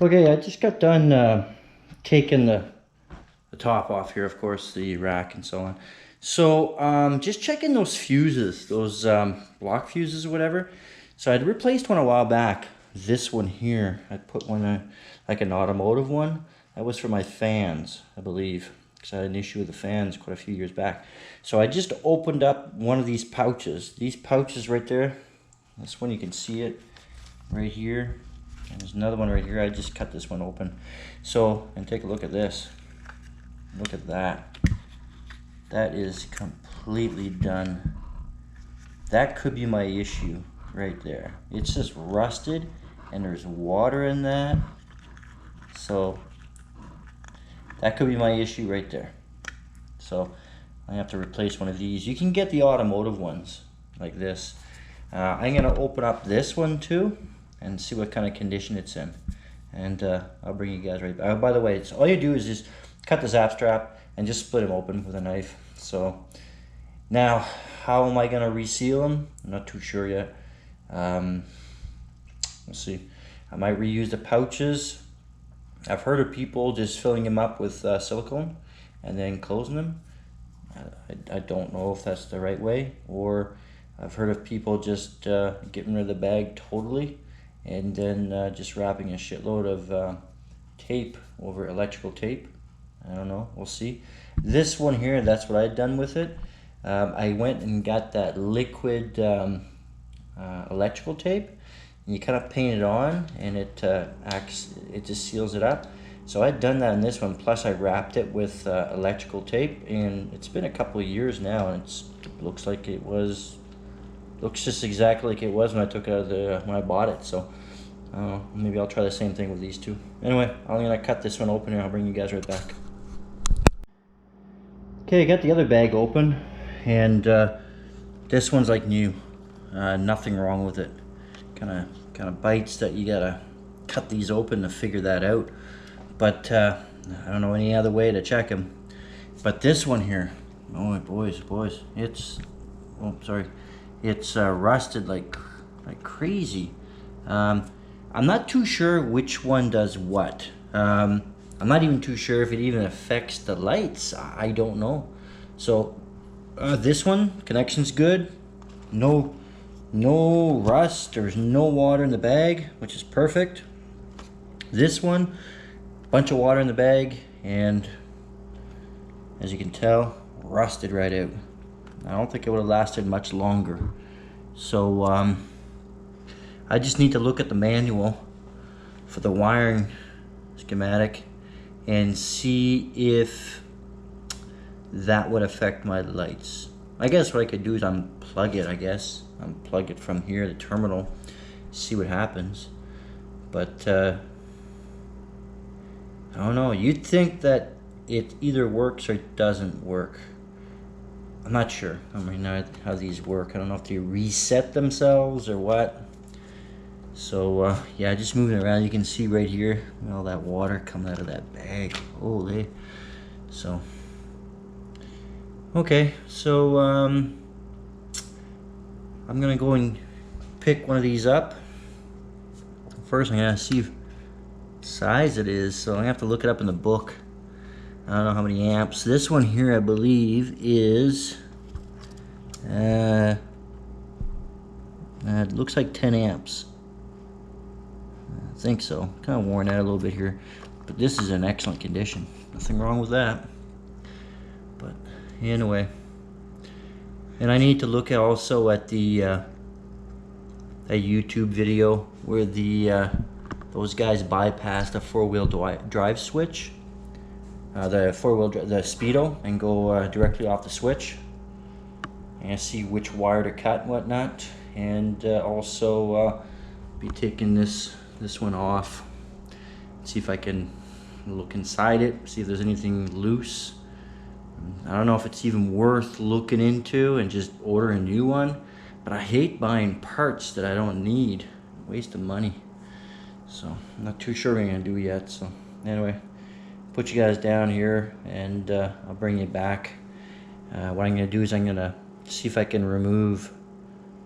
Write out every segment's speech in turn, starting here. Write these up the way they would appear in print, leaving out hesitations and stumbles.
Okay, I just got done taking the top off here, of course, the rack and so on. So just checking those fuses, those block fuses or whatever. So I'd replaced one a while back. This one here, I put one like an automotive one. That was for my fans, I believe, because I had an issue with the fans quite a few years back. So I just opened up one of these pouches. These pouches right there. This one, you can see it right here. And there's another one right here. I just cut this one open. So, and take a look at this. Look at that. That is completely done. That could be my issue right there. It's just rusted and there's water in that. So, that could be my issue right there. So, I have to replace one of these. You can get the automotive ones like this. I'm gonna open up this one too and see what kind of condition it's in, and I'll bring you guys right back. By the way, it's all you do is just cut the zap strap and just split them open with a knife. So now, how am I gonna reseal them? I'm not too sure yet. Let's see. I might reuse the pouches. I've heard of people just filling them up with silicone and then closing them. I don't know if that's the right way, or I've heard of people just getting rid of the bag totally and then just wrapping a shitload of tape over electrical tape. I don't know, we'll see. This one here, that's what I'd done with it. I went and got that liquid electrical tape, and you kind of paint it on and it just seals it up. So I'd done that in this one, plus I wrapped it with electrical tape, and it's been a couple of years now, and it looks like it was, looks just exactly like it was when I took it out of when I bought it. So maybe I'll try the same thing with these two. Anyway, I'm gonna cut this one open and I'll bring you guys right back. Okay, I got the other bag open, and this one's like new. Nothing wrong with it. Kind of bites that you gotta cut these open to figure that out. But I don't know any other way to check them. But this one here, oh boys, it's, oh sorry, it's rusted like crazy. I'm not too sure which one does what. I'm not even too sure if it even affects the lights. I don't know. So this one, connection's good. No rust. There's no water in the bag, which is perfect. This one, bunch of water in the bag, and as you can tell, rusted right out. I don't think it would have lasted much longer. So I just need to look at the manual for the wiring schematic and see if that would affect my lights. I guess what I could do is unplug it, unplug it from here, the terminal, see what happens. But I don't know, you'd think that it either works or it doesn't work. I'm not sure. I mean, how these work. I don't know if they reset themselves or what. So yeah, just moving around, you can see right here all that water coming out of that bag. Holy. So okay, so I'm gonna go and pick one of these up. First, I'm gonna see what size it is, so I have to look it up in the book. I don't know how many amps. This one here, I believe, is it looks like 10 amps. I think so. Kind of worn out a little bit here, but this is in excellent condition. Nothing wrong with that. But anyway, and I need to look at also at the a YouTube video where the those guys bypassed a four-wheel drive switch, the speedo, and go directly off the switch, and see which wire to cut and whatnot, and also be taking this one off, see if I can look inside it, see if there's anything loose. I don't know if it's even worth looking into and just order a new one, but I hate buying parts that I don't need. Waste of money. So I'm not too sure what I'm gonna do yet. So anyway, put you guys down here and I'll bring you back. What I'm gonna do is I'm gonna see if I can remove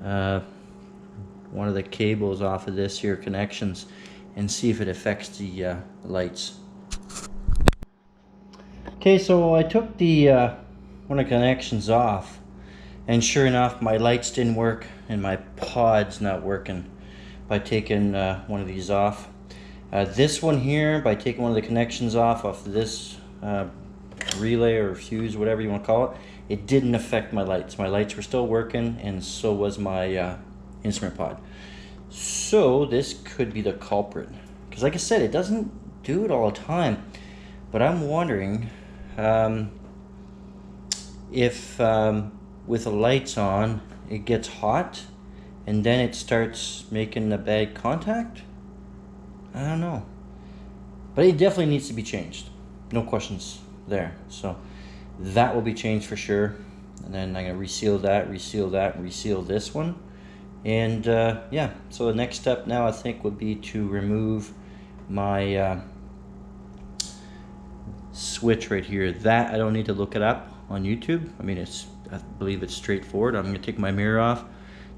one of the cables off of this here connections and see if it affects the lights. Okay, so I took the one of the connections off, and sure enough my lights didn't work and my pod's not working by taking one of these off. This one here, by taking one of the connections off this relay or fuse, whatever you want to call it, it didn't affect my lights. My lights were still working, and so was my instrument pod. So this could be the culprit, because like I said, it doesn't do it all the time. But I'm wondering if with the lights on it gets hot and then it starts making a bad contact. I don't know, but it definitely needs to be changed, no questions there. So that will be changed for sure, and then I'm gonna reseal that, reseal this one, and yeah. So the next step now I think would be to remove my switch right here. That I don't need to look it up on YouTube. I mean, I believe it's straightforward. I'm gonna take my mirror off,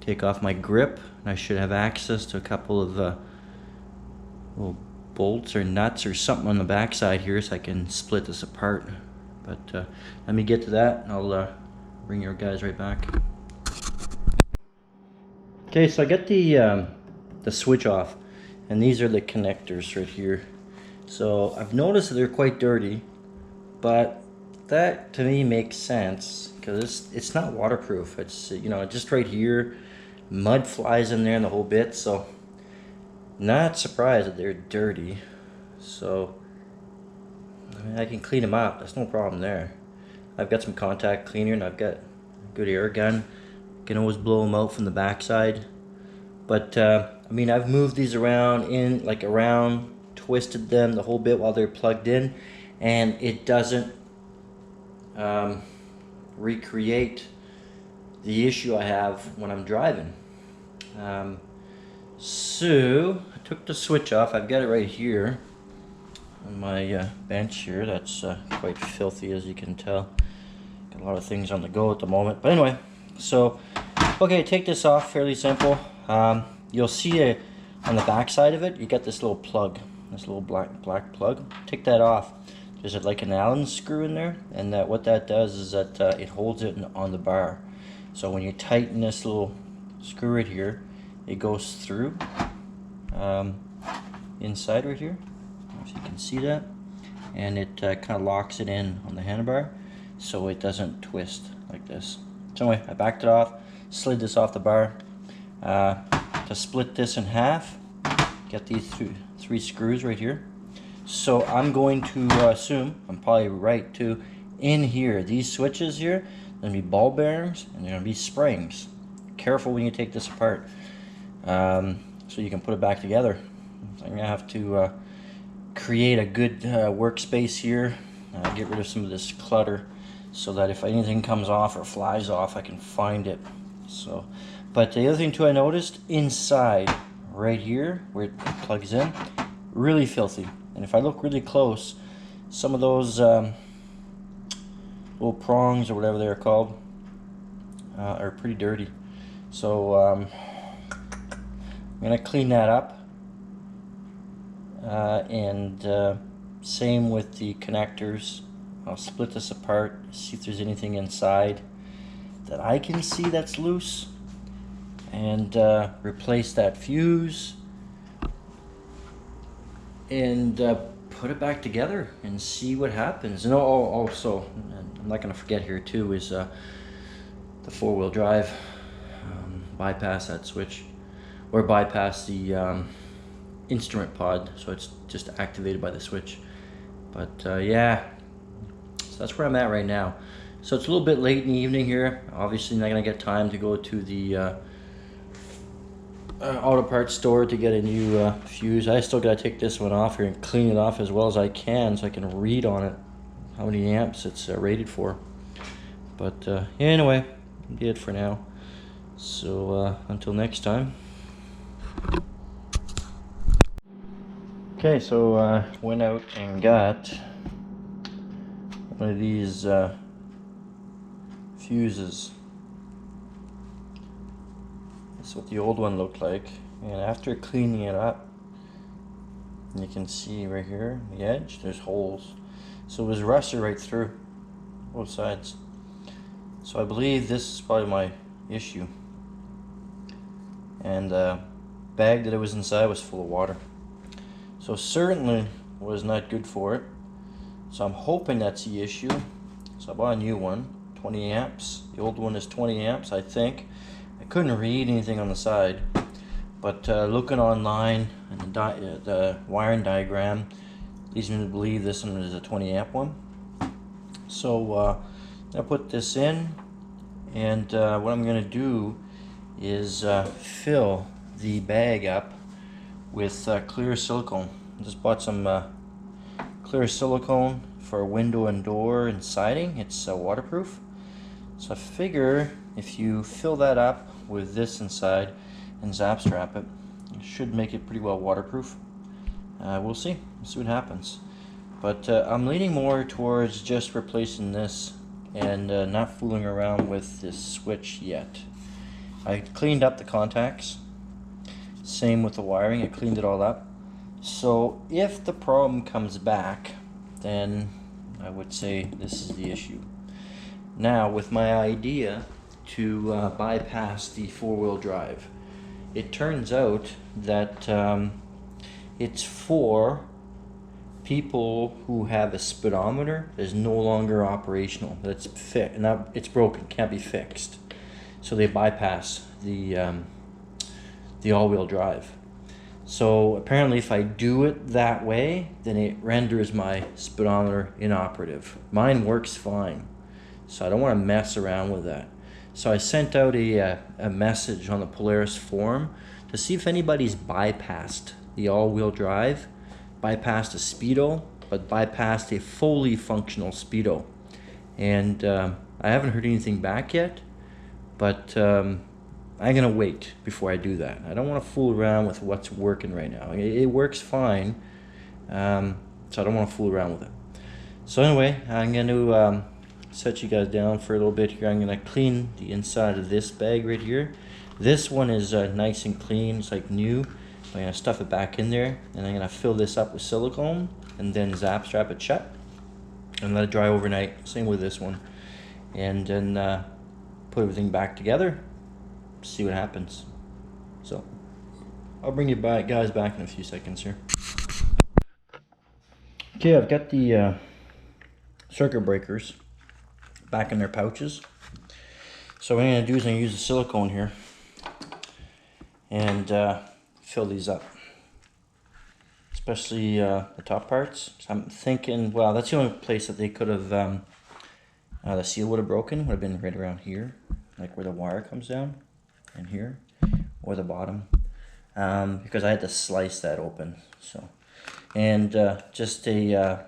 take off my grip, and I should have access to a couple of little bolts or nuts or something on the back side here, so I can split this apart. But let me get to that, and I'll bring your guys right back. Okay, so I got the switch off, and these are the connectors right here. So I've noticed that they're quite dirty, but that to me makes sense because it's not waterproof. It's, you know, just right here, mud flies in there and the whole bit. So not surprised that they're dirty. So I mean, I can clean them up. That's no problem there. I've got some contact cleaner, and I've got a good air gun. Can always blow them out from the backside. But I mean, I've moved these around twisted them the whole bit while they're plugged in, and it doesn't recreate the issue I have when I'm driving. So I took the switch off. I've got it right here on my bench here. That's quite filthy, as you can tell. Got a lot of things on the go at the moment. But anyway, so okay, take this off. Fairly simple. You'll see on the back side of it, you got this little plug, this little black plug. Take that off. There's like an Allen screw in there, and what that does is that it holds it on the bar. So when you tighten this little screw right here, it goes through inside right here. I don't know if you can see that, and it kind of locks it in on the handlebar, so it doesn't twist like this. So anyway, I backed it off, slid this off the bar. To split this in half, get these three screws right here. So I'm going to assume, I'm probably right too, in here, these switches here, they're going to be ball bearings and they're going to be springs. Careful when you take this apart, so you can put it back together. So I'm going to have to create a good workspace here, get rid of some of this clutter, so that if anything comes off or flies off, I can find it. So, but the other thing too I noticed, inside right here where it plugs in, really filthy. And if I look really close, some of those little prongs or whatever they're called are pretty dirty. So I'm gonna clean that up, and same with the connectors. I'll split this apart, see if there's anything inside that I can see that's loose, and replace that fuse, and put it back together and see what happens. And also, I'm not going to forget here too, is the four-wheel drive. Bypass that switch, or bypass the instrument pod, so it's just activated by the switch. But yeah, so that's where I'm at right now. So it's a little bit late in the evening here. Obviously not gonna get time to go to the auto parts store to get a new fuse. I still gotta take this one off here and clean it off as well as I can, so I can read on it how many amps it's rated for. But yeah, anyway, that's it for now. So until next time. Okay, so went out and got one of these fuses. That's what the old one looked like, and after cleaning it up, And you can see right here, the edge, there's holes. So it was rusted right through both sides. So I believe this is probably my issue. And the bag that it was inside was full of water. So certainly was not good for it. So I'm hoping that's the issue. So I bought a new one, 20 amps. The old one is 20 amps, I think. I couldn't read anything on the side, but looking online and the wiring diagram leads me to believe this one is a 20 amp one. So I put this in, and what I'm going to do is fill the bag up with clear silicone. I just bought some clear silicone for window and door and siding. It's waterproof. So I figure if you fill that up with this inside and zap strap it, it should make it pretty well waterproof. We'll see what happens. But I'm leaning more towards just replacing this and not fooling around with this switch yet. I cleaned up the contacts. Same with the wiring, I cleaned it all up. So if the problem comes back, then I would say this is the issue. Now, with my idea to bypass the four-wheel drive, it turns out that it's for people who have a speedometer that is no longer operational. That's it's broken, can't be fixed. So they bypass the all-wheel drive. So apparently if I do it that way, then it renders my speedometer inoperative. Mine works fine, so I don't want to mess around with that. So I sent out a message on the Polaris forum to see if anybody's bypassed the all-wheel drive, bypassed a Speedo, but bypassed a fully functional Speedo. And I haven't heard anything back yet, but I'm gonna wait before I do that. I don't want to fool around with what's working right now. It works fine, so I don't want to fool around with it. So anyway, I'm gonna set you guys down for a little bit here. I'm gonna clean the inside of this bag right here. This one is nice and clean, it's like new. I'm gonna stuff it back in there, and I'm gonna fill this up with silicone and then zap strap it shut and let it dry overnight. Same with this one. And then put everything back together, see what happens. So I'll bring you guys back in a few seconds here. Okay, I've got the circuit breakers back in their pouches. So what I'm gonna do is I'm gonna use the silicone here and fill these up, especially the top parts. So I'm thinking, well, that's the only place that they could have the seal would have broken, would have been right around here, like where the wire comes down, and here, or the bottom, because I had to slice that open. So, and just a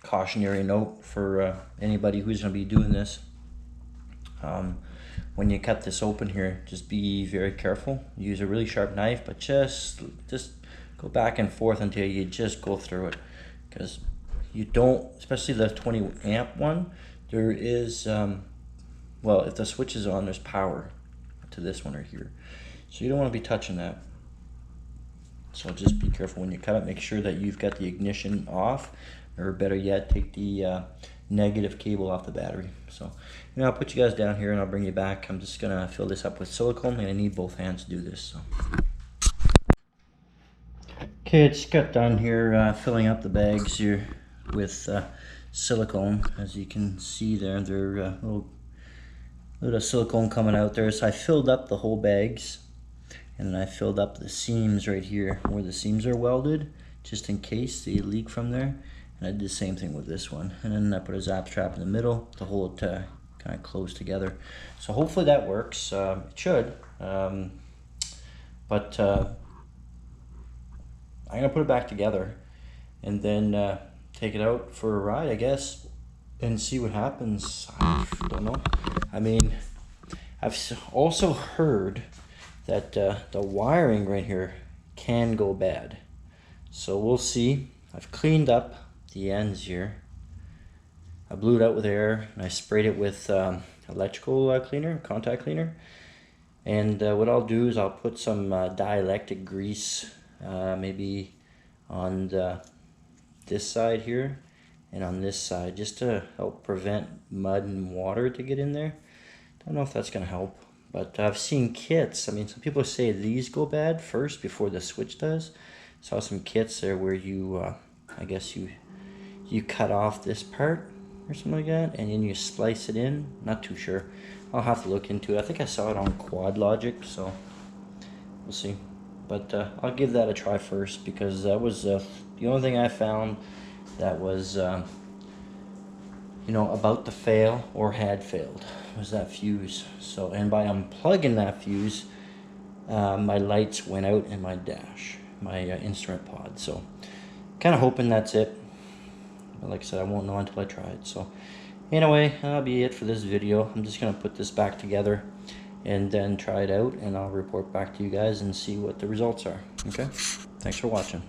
cautionary note for anybody who's going to be doing this. When you cut this open here, just be very careful. Use a really sharp knife, but just go back and forth until you just go through it, because you don't, especially the 20 amp one, there is well, if the switch is on, there's power to this one right here, so you don't want to be touching that. So just be careful when you cut it. Make sure that you've got the ignition off, or better yet, take the negative cable off the battery. So I'll put you guys down here and I'll bring you back. I'm just gonna fill this up with silicone, and I need both hands to do this. So okay, it's got done here filling up the bags here with silicone. As you can see there, they're little silicone coming out there. So I filled up the whole bags, and then I filled up the seams right here where the seams are welded, just in case they leak from there. And I did the same thing with this one, and then I put a zap strap in the middle to hold it kind of close together. So hopefully that works. It should, but I'm gonna put it back together and then take it out for a ride, I guess, and see what happens. I don't know. I mean, I've also heard that the wiring right here can go bad, so we'll see. I've cleaned up the ends here. I blew it out with air, and I sprayed it with electrical cleaner, contact cleaner. And what I'll do is I'll put some dielectric grease maybe on this side here and on this side, just to help prevent mud and water to get in there. Don't know if that's going to help, but I've seen kits. I mean, some people say these go bad first before the switch does. Saw some kits there where you, I guess you cut off this part or something like that, and then you splice it in. Not too sure. I'll have to look into it. I think I saw it on Quad Logic, so we'll see. But I'll give that a try first, because that was the only thing I found that was, you know, about to fail or had failed, was that fuse. So, and by unplugging that fuse, my lights went out in my dash, my instrument pod. So, kind of hoping that's it. But like I said, I won't know until I try it. So, anyway, that'll be it for this video. I'm just gonna put this back together and then try it out, and I'll report back to you guys and see what the results are. Okay? Thanks for watching.